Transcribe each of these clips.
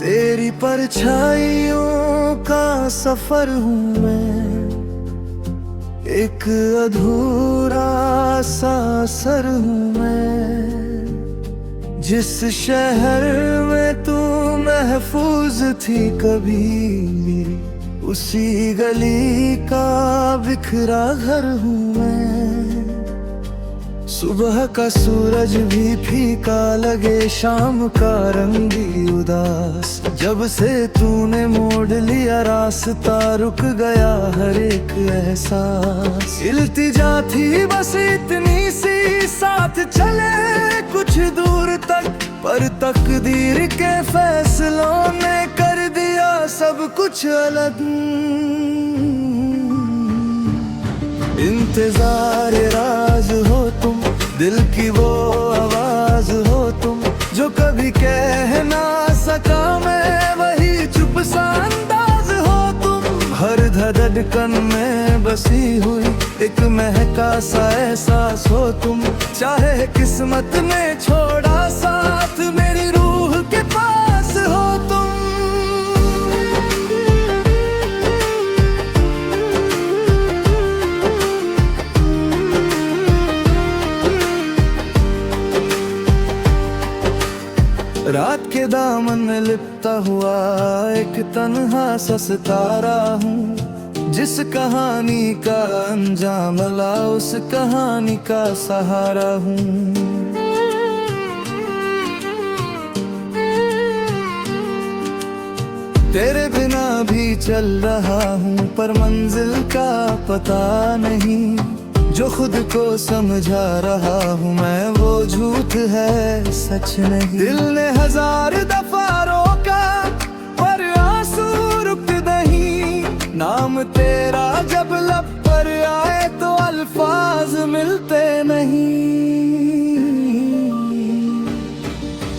तेरी परछाइयों का सफर हूँ मैं, एक अधूरा सा असर हूँ मैं। जिस शहर में तू महफूज थी कभी मेरी, उसी गली का बिखरा घर हूँ मैं। सुबह का सूरज भी फीका लगे, शाम का रंग भी उदास। जब से तूने मोड़ लिया रास्ता, रुक गया हर एक एहसास। इल्तिजा थी बस इतनी सी, साथ चले कुछ दूर तक, पर तकदीर के फैसलों ने कर दिया सब कुछ अलग। इंतजार राज हो तुम, दिल की वो आवाज हो तुम, जो कभी कह ना सका मैं, वही चुप सा अंदाज हो तुम। हर धड़कन में बसी हुई एक महका सा एहसास हो तुम। चाहे किस्मत ने छोड़ा साथ, मेरी रूह के पास हो तुम। रात के दामन में लिपटा हुआ एक तन्हा सा सितारा हूँ। जिस कहानी का अंजाम ला, उस कहानी का सहारा हूँ। तेरे बिना भी चल रहा हूँ, पर मंजिल का पता नहीं। जो खुद को समझा रहा हूँ मैं, वो झूठ है सच नहीं। दिल ने हजार दफा रोका, पर आंसू रुक नहीं। नाम तेरा जब लब पर आए, तो अल्फाज मिलते नहीं।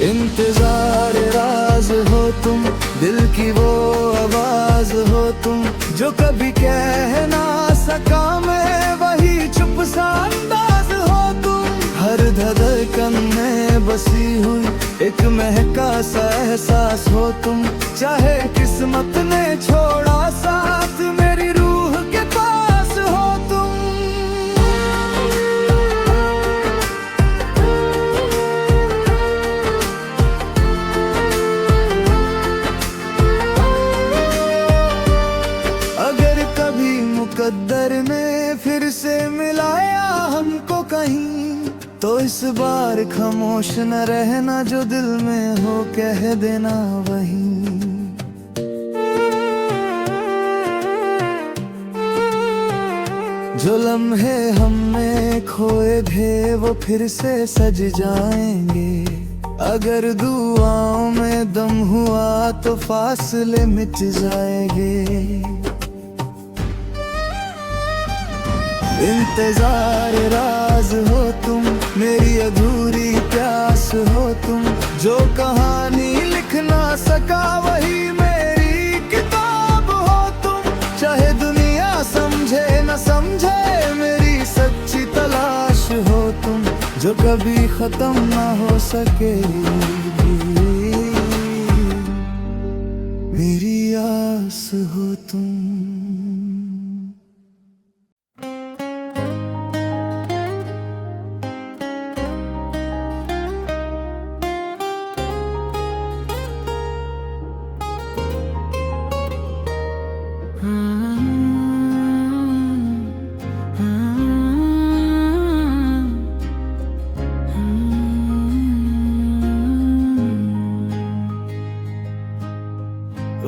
इंतजार राज हो तुम, दिल की वो आवाज हो तुम, जो कभी कह ना सका मैं, वही चुप सा अंदाज हो तुम। हर धड़कन में बसी हुई एक महका सा एहसास हो तुम। चाहे किस्मत ने छोड़ा साथ, मेरी रूह के पास हो तुम। अगर कभी मुकद्दर ने फिर से मिलाया हमको कहीं, तो इस बार खामोश न रहना, जो दिल में हो कह देना वही। जो लम्हे हमने खोए थे, वो फिर से सज जाएंगे। अगर दुआओं में दम हुआ, तो फासले मिट जाएंगे। इंतजार राज हो तुम, मेरी अधूरी प्यास हो तुम। जो कहानी लिख ना सका, वही मेरी किताब हो तुम। चाहे दुनिया समझे न समझे, मेरी सच्ची तलाश हो तुम। जो कभी खत्म ना हो सकेगी, मेरी आस हो तुम।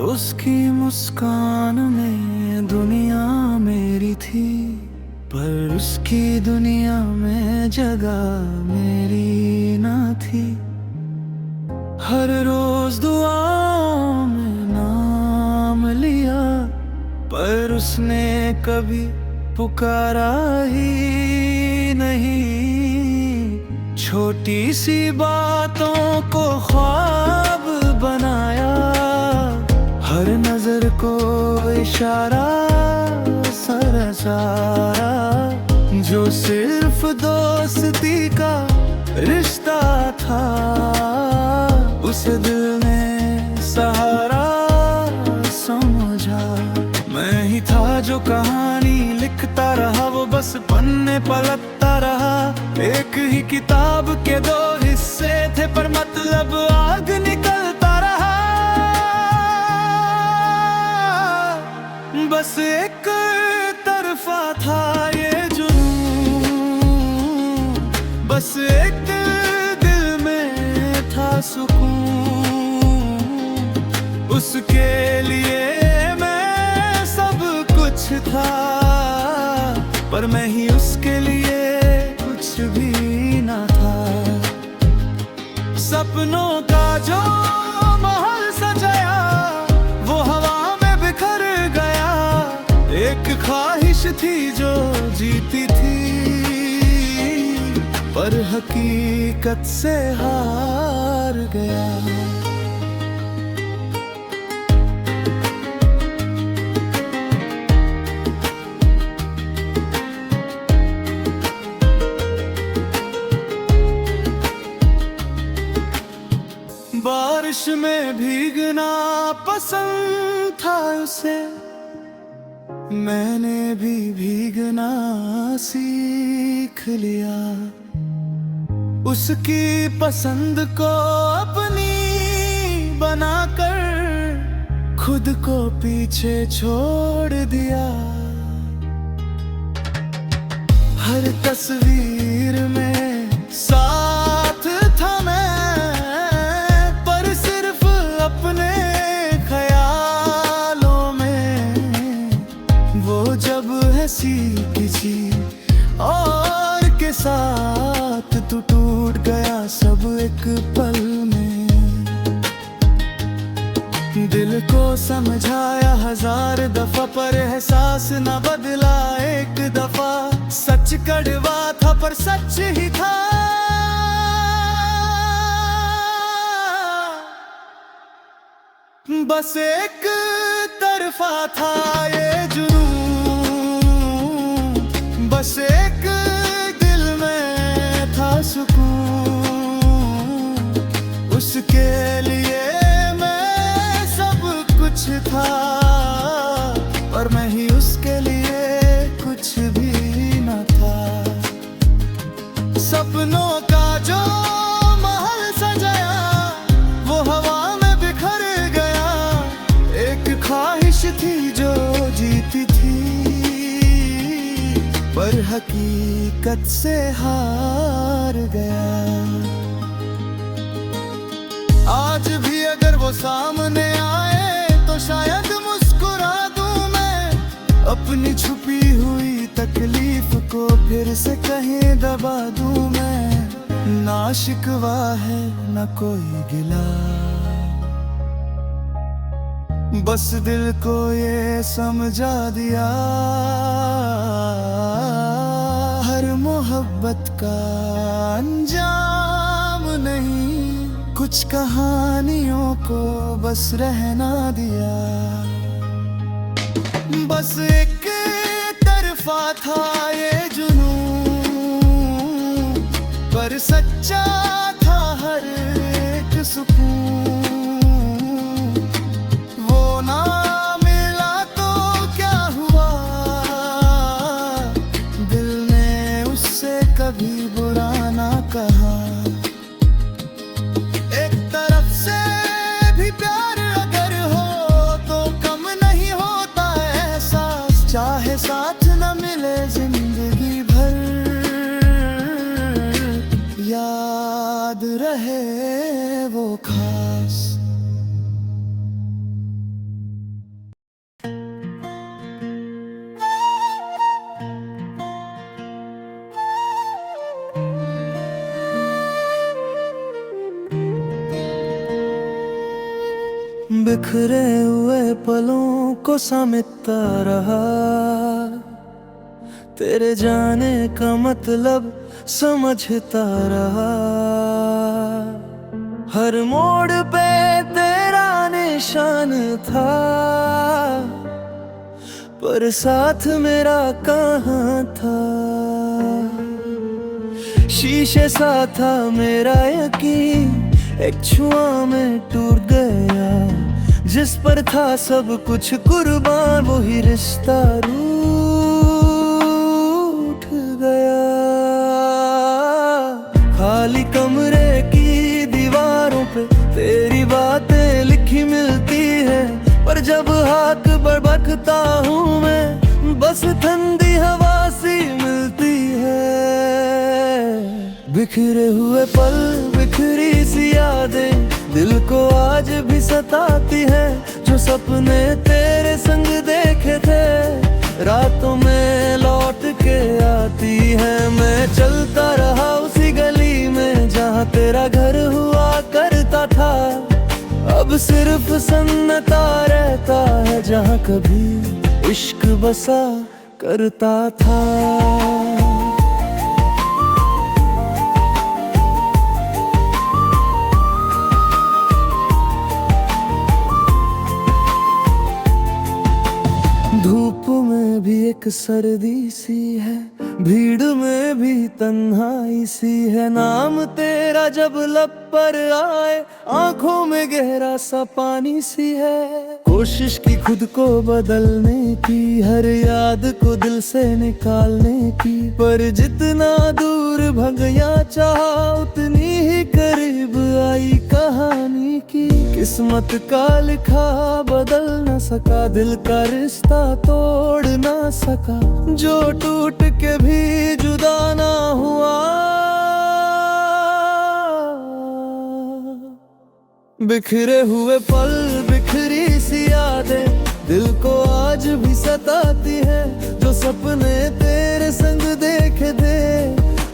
उसकी मुस्कान में दुनिया मेरी थी, पर उसकी दुनिया में जगह मेरी ना थी। हर रोज दुआओं में नाम लिया, पर उसने कभी पुकारा ही नहीं। छोटी सी बातों को ख्वाब बनाया, हर नजर को इशारा सारा, जो सिर्फ दोस्ती का रिश्ता था, उसे दिल ने सहारा समझा। मैं ही था जो कहानी लिखता रहा, वो बस पन्ने पलटता रहा। एक ही किताब के दो हिस्से थे, पर मतलब आग निकलता रहा। बस एक तरफा था ये जुनून, बस एक दिल में था सुकून। उसके लिए मैं सब कुछ था, पर मैं ही उसके लिए कुछ भी ना था। सपनों का जो महल सजाया, वो हवा में बिखर गया। एक ख्वाहिश थी जो जीती थी, पर हकीकत से हार गया। बारिश में भीगना पसंद था उसे, मैंने भी भीगना सीख लिया। उसकी पसंद को अपनी बनाकर खुद को पीछे छोड़ दिया। हर तस्वीर में साथ था मैं, पर सिर्फ अपने ख्यालों में। वो जब हंसी किसी और के साथ, तू टूट गया सब एक पल में। दिल को समझाया हजार दफा, पर एहसास न बदला एक दफा। सच कड़वा था पर सच ही था। बस एक तरफा था ये जुनून, बस एक दिल में था सुकून। उसके लिए मैं सब कुछ था, पर मैं ही उसके लिए कुछ भी न था। सपनों का जो महल सजाया, वो हवा में बिखर गया। एक ख्वाहिश थी जो जीती थी, पर हकीकत से हार गया। आज भी अगर वो सामने आए, तो शायद मुस्कुरा दूं मैं। अपनी छुपी हुई तकलीफ को फिर से कहीं दबा दूं मैं। ना शिकवा है ना कोई गिला, बस दिल को ये समझा दिया। हर मोहब्बत का अंजाम नहीं, कुछ कहानियों को बस रहना दिया। बस एक तरफा था ये जुनून, पर सच्चा था हर एक सुकून। वो ना मिला तो क्या हुआ, दिल ने उससे कभी बुरा ना कहा। एक तरफ से भी प्यार अगर हो, तो कम नहीं होता एहसास। चाहे साथ न मिले जिंदगी भर, याद रहे वो खास। बिखरे हुए पलों को समेटता रहा, तेरे जाने का मतलब समझता रहा। हर मोड़ पे तेरा निशान था, पर साथ मेरा कहाँ था। शीशे सा था मेरा यकीन, एक छुआ में टूट गया। जिस पर था सब कुछ कुर्बान, वही रिश्ता रूठ गया। खाली कमरे की दीवारों पे तेरी बातें लिखी मिलती है, पर जब हाथ बरबकता हूँ मैं, बस ठंडी हवा सी मिलती है। बिखरे हुए पल, बिखरी सी यादें दिल को आज भी सताती है। जो सपने तेरे संग देखे थे, रातों में लौट के आती है। मैं चलता रहा उसी गली में जहाँ तेरा घर हुआ करता था। अब सिर्फ सन्नाटा रहता है जहाँ कभी इश्क बसा करता था। धूप में भी एक सर्दी सी है, भीड़ में भी तन्हाई सी है। नाम तेरा जब लब पर आए, आंखों में गहरा सा पानी सी है। कोशिश की खुद को बदलने की, हर याद को दिल से निकालने की, पर जितना दूर भगया चाहा, उतनी ही करीब आई कहानी की। किस्मत का लिखा बदल न सका, दिल का रिश्ता तोड़ ना सका, जो टूट के भी जुदा ना हुआ। बिखरे हुए पल, बिखरी सी यादें दिल को आज भी सताती है। जो सपने तेरे संग देखे थे,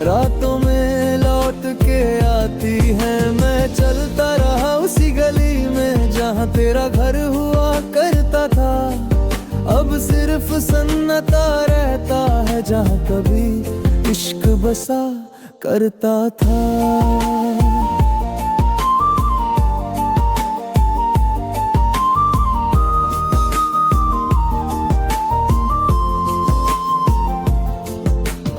रातों में लौट के आती है। मैं चलता रहा उसी गली में जहाँ तेरा घर हुआ करता था। अब सिर्फ सन्नाटा रहता है जहाँ कभी इश्क बसा करता था।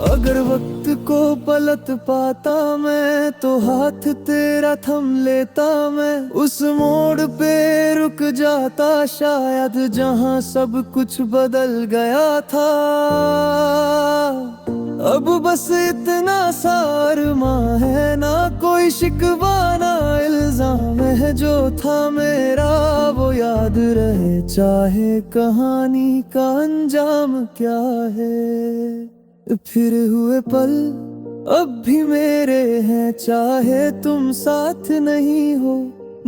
अगर वक्त को पलट पाता मैं, तो हाथ तेरा थम लेता मैं। उस मोड़ पे रुक जाता शायद, जहाँ सब कुछ बदल गया था। अब बस इतना सा अरमां है, ना कोई शिकवा ना इल्जाम है। जो था मेरा वो याद रहे, चाहे कहानी का अंजाम क्या है। फिर हुए पल अब भी मेरे हैं, चाहे तुम साथ नहीं हो।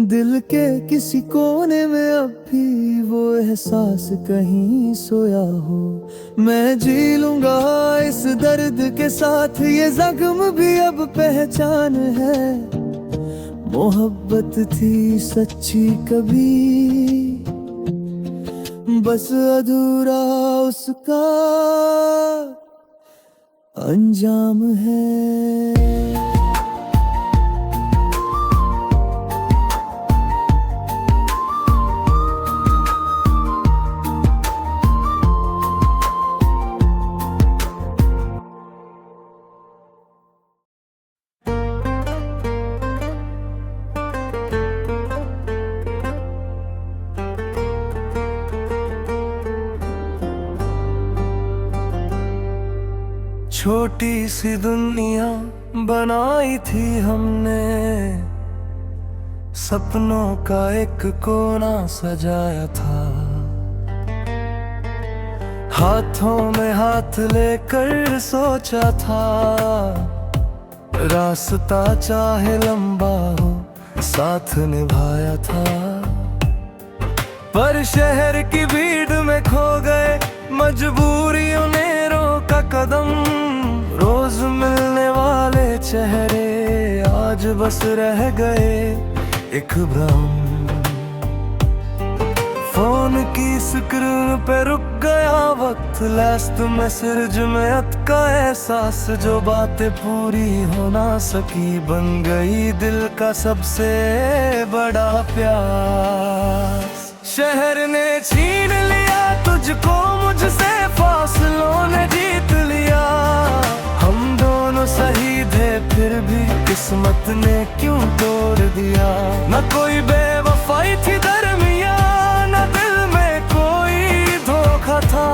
दिल के किसी कोने में अब भी वो एहसास कहीं सोया हो। मैं जी लूंगा इस दर्द के साथ, ये जख्म भी अब पहचान है। मोहब्बत थी सच्ची कभी, बस अधूरा उसका अंजाम है। छोटी सी दुनिया बनाई थी हमने, सपनों का एक कोना सजाया था। हाथों में हाथ लेकर सोचा था, रास्ता चाहे लंबा हो साथ निभाया था। पर शहर की भीड़ में खो गए, मजबूरियों ने रोका कदम। रोज मिलने वाले चेहरे आज बस रह गए एक भ्रम। फोन की स्क्रीन पे रुक गया वक्त, लास्ट मैसेज में अटका एहसास। जो बातें पूरी हो ना सकी, बन गई दिल का सबसे बड़ा प्यास। शहर ने छीन लिया तुझको मुझसे, फासलों ने जीत लिया। हम दोनों सही थे फिर भी किस्मत ने क्यों तोड़ दिया। न कोई बेवफाई थी दरमिया, न दिल में कोई धोखा था।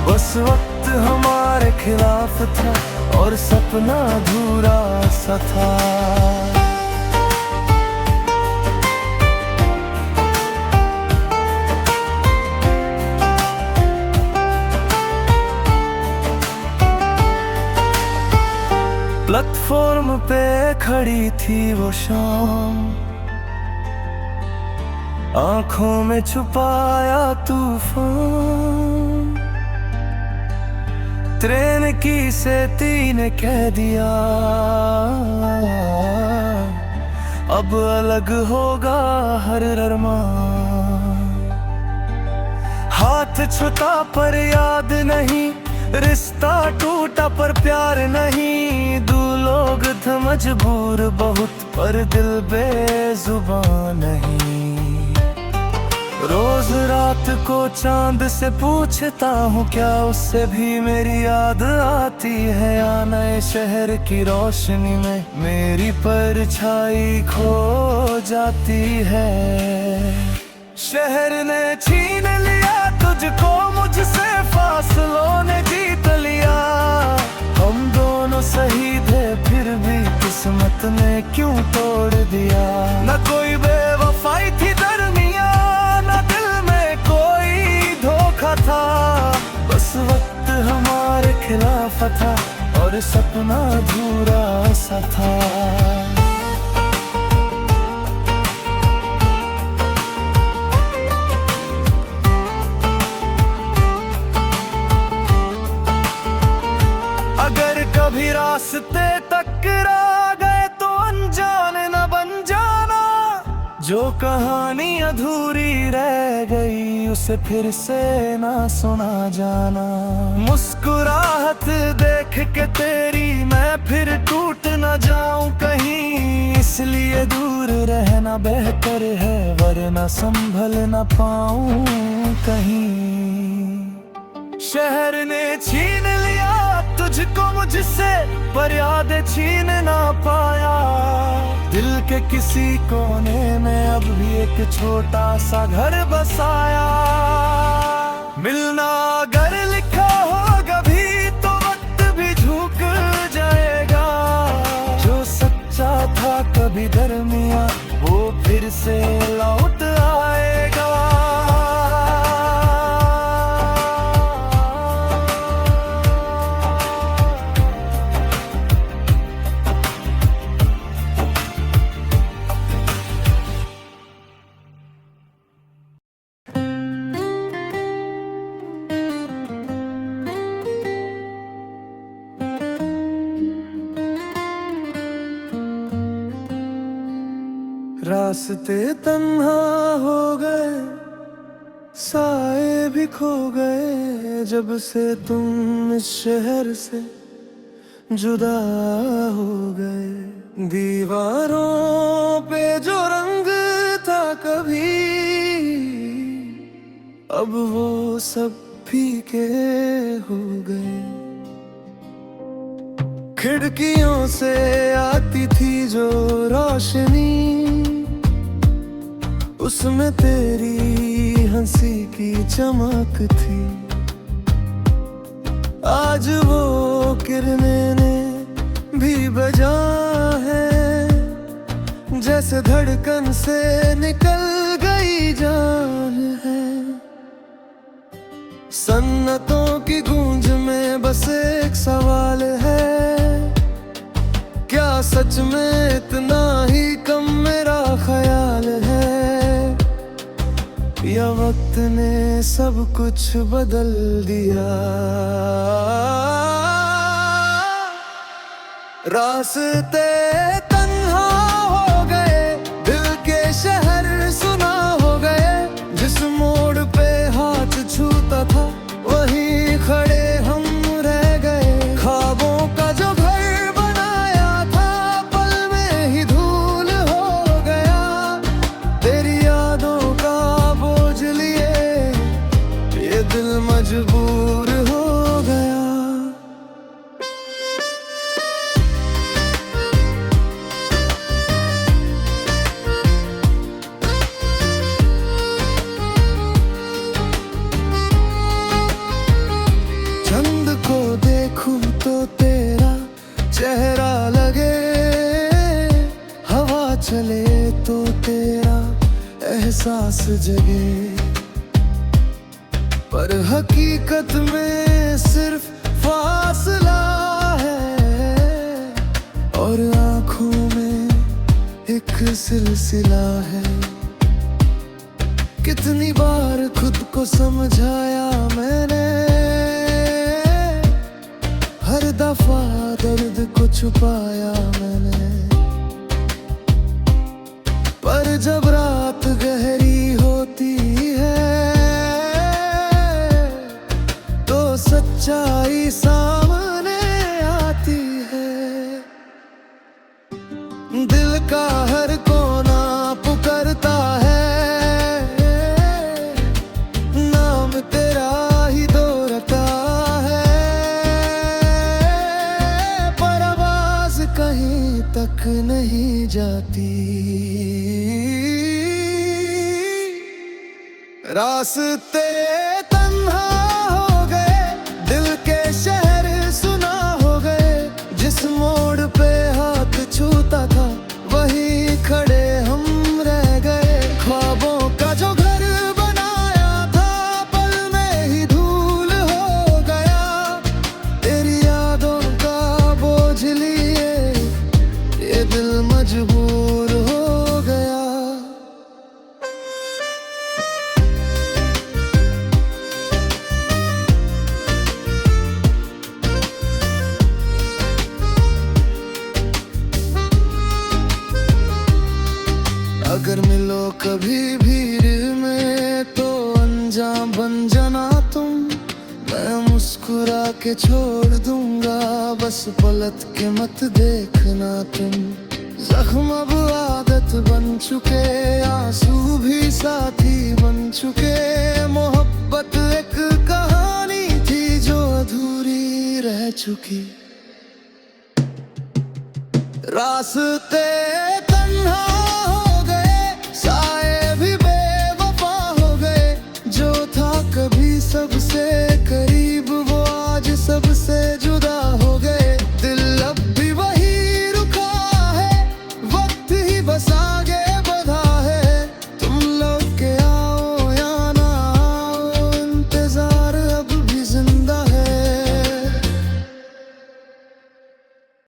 बस वक्त हमारे खिलाफ था और सपना अधूरा सा था। प्लेटफॉर्म पे खड़ी थी वो शाम, आंखों में छुपाया तूफान। ट्रेन की सेती ने कह दिया अब अलग होगा हर अरमान। हाथ छूटा पर याद नहीं, रिश्ता टूटा पर प्यार नहीं। दो लोग थे मजबूर बहुत पर दिल बेजुबान नहीं। रोज रात को चांद से पूछता हूँ क्या उससे भी मेरी याद आती है। या नए शहर की रोशनी में मेरी परछाई खो जाती है। शहर ने छीन लिया तुझको मुझसे, फासलों ने जीत लिया। हम दोनों सही थे फिर भी किस्मत ने क्यों तोड़ दिया। न कोई बेवफाई थी दरमिया, न दिल में कोई धोखा था। बस वक्त हमारे खिलाफ था और सपना अधूरा सा था। अगर कभी रास्ते टकरा गए तो अनजाने न बन जाना। जो कहानी अधूरी रह गई उसे फिर से ना सुना जाना। मुस्कुराहट देख के तेरी मैं फिर टूट न जाऊं कहीं, इसलिए दूर रहना बेहतर है वरना संभल न पाऊं कहीं। शहर ने छीन लिया तुझको मुझसे पर याद छीन ना पाया। दिल के किसी कोने में अब भी एक छोटा सा घर बसाया। मिलना अगर लिखा होगा भी तो वक्त भी झुक जाएगा। जो सच्चा था कभी दरमिया वो फिर से लौट आएगा। रास्ते तन्हा हो गए, साए भी खो गए। जब से तुम इस शहर से जुदा हो गए। दीवारों पे जो रंग था कभी अब वो सब फीके हो गए। खिड़कियों से आती थी जो रोशनी उसमें तेरी हंसी की चमक थी। आज वो किरणें ने भी बजा है जैसे धड़कन से निकल गई जान है। सन्नतों की गूंज में बस एक सवाल है, क्या सच में इतना ही कम मेरा ख्याल है या वक्त ने सब कुछ बदल दिया। रास्ते तन्हा हो गए, दिल के शहर सुना हो गए। जिस मोड़ पे हाथ छूता था वहीं खड़े हम रह गए। ख्वाबों का जो घर बनाया था पल में ही धूल हो गया। तेरी यादों का बोझ मजबूर हो गया। चंद को देखूं तो तेरा चेहरा लगे, हवा चले तो तेरा एहसास जगे, पर हकीकत में सिर्फ फासला है और आंखों में एक सिलसिला है। कितनी बार खुद को समझाया मैंने, हर दफा दर्द को छुपाया मैंने, पर जब रात गहरी होती है तो सच्चाई सामने आती है। दिल का हर कोना पुकारता है, नाम तेरा ही दोहराता है, पर आवाज कहीं तक नहीं जाती। रास्ते तन्हा हो गए, दिल के शहर सुना हो गए, जिस मोड़ पे हाथ छूता था वहीं खड़े हम रह गए। ख्वाबों का जो घर बनाया था पल में ही धूल हो गया, तेरी यादों का बोझ लिए ये दिल मजबूर हो गया। अगर मिलो कभी भीड़ में तो अनजान बन जाना तुम, मैं मुस्कुरा के छोड़ दूंगा, बस पलट के मत देखना तुम। जख्म अब आदत बन चुके, आंसू भी साथी बन चुके, मोहब्बत एक कहानी थी जो अधूरी रह चुकी। रास्ते तन्हा हो गए, साए भी बेवफा हो गए, जो था कभी सबसे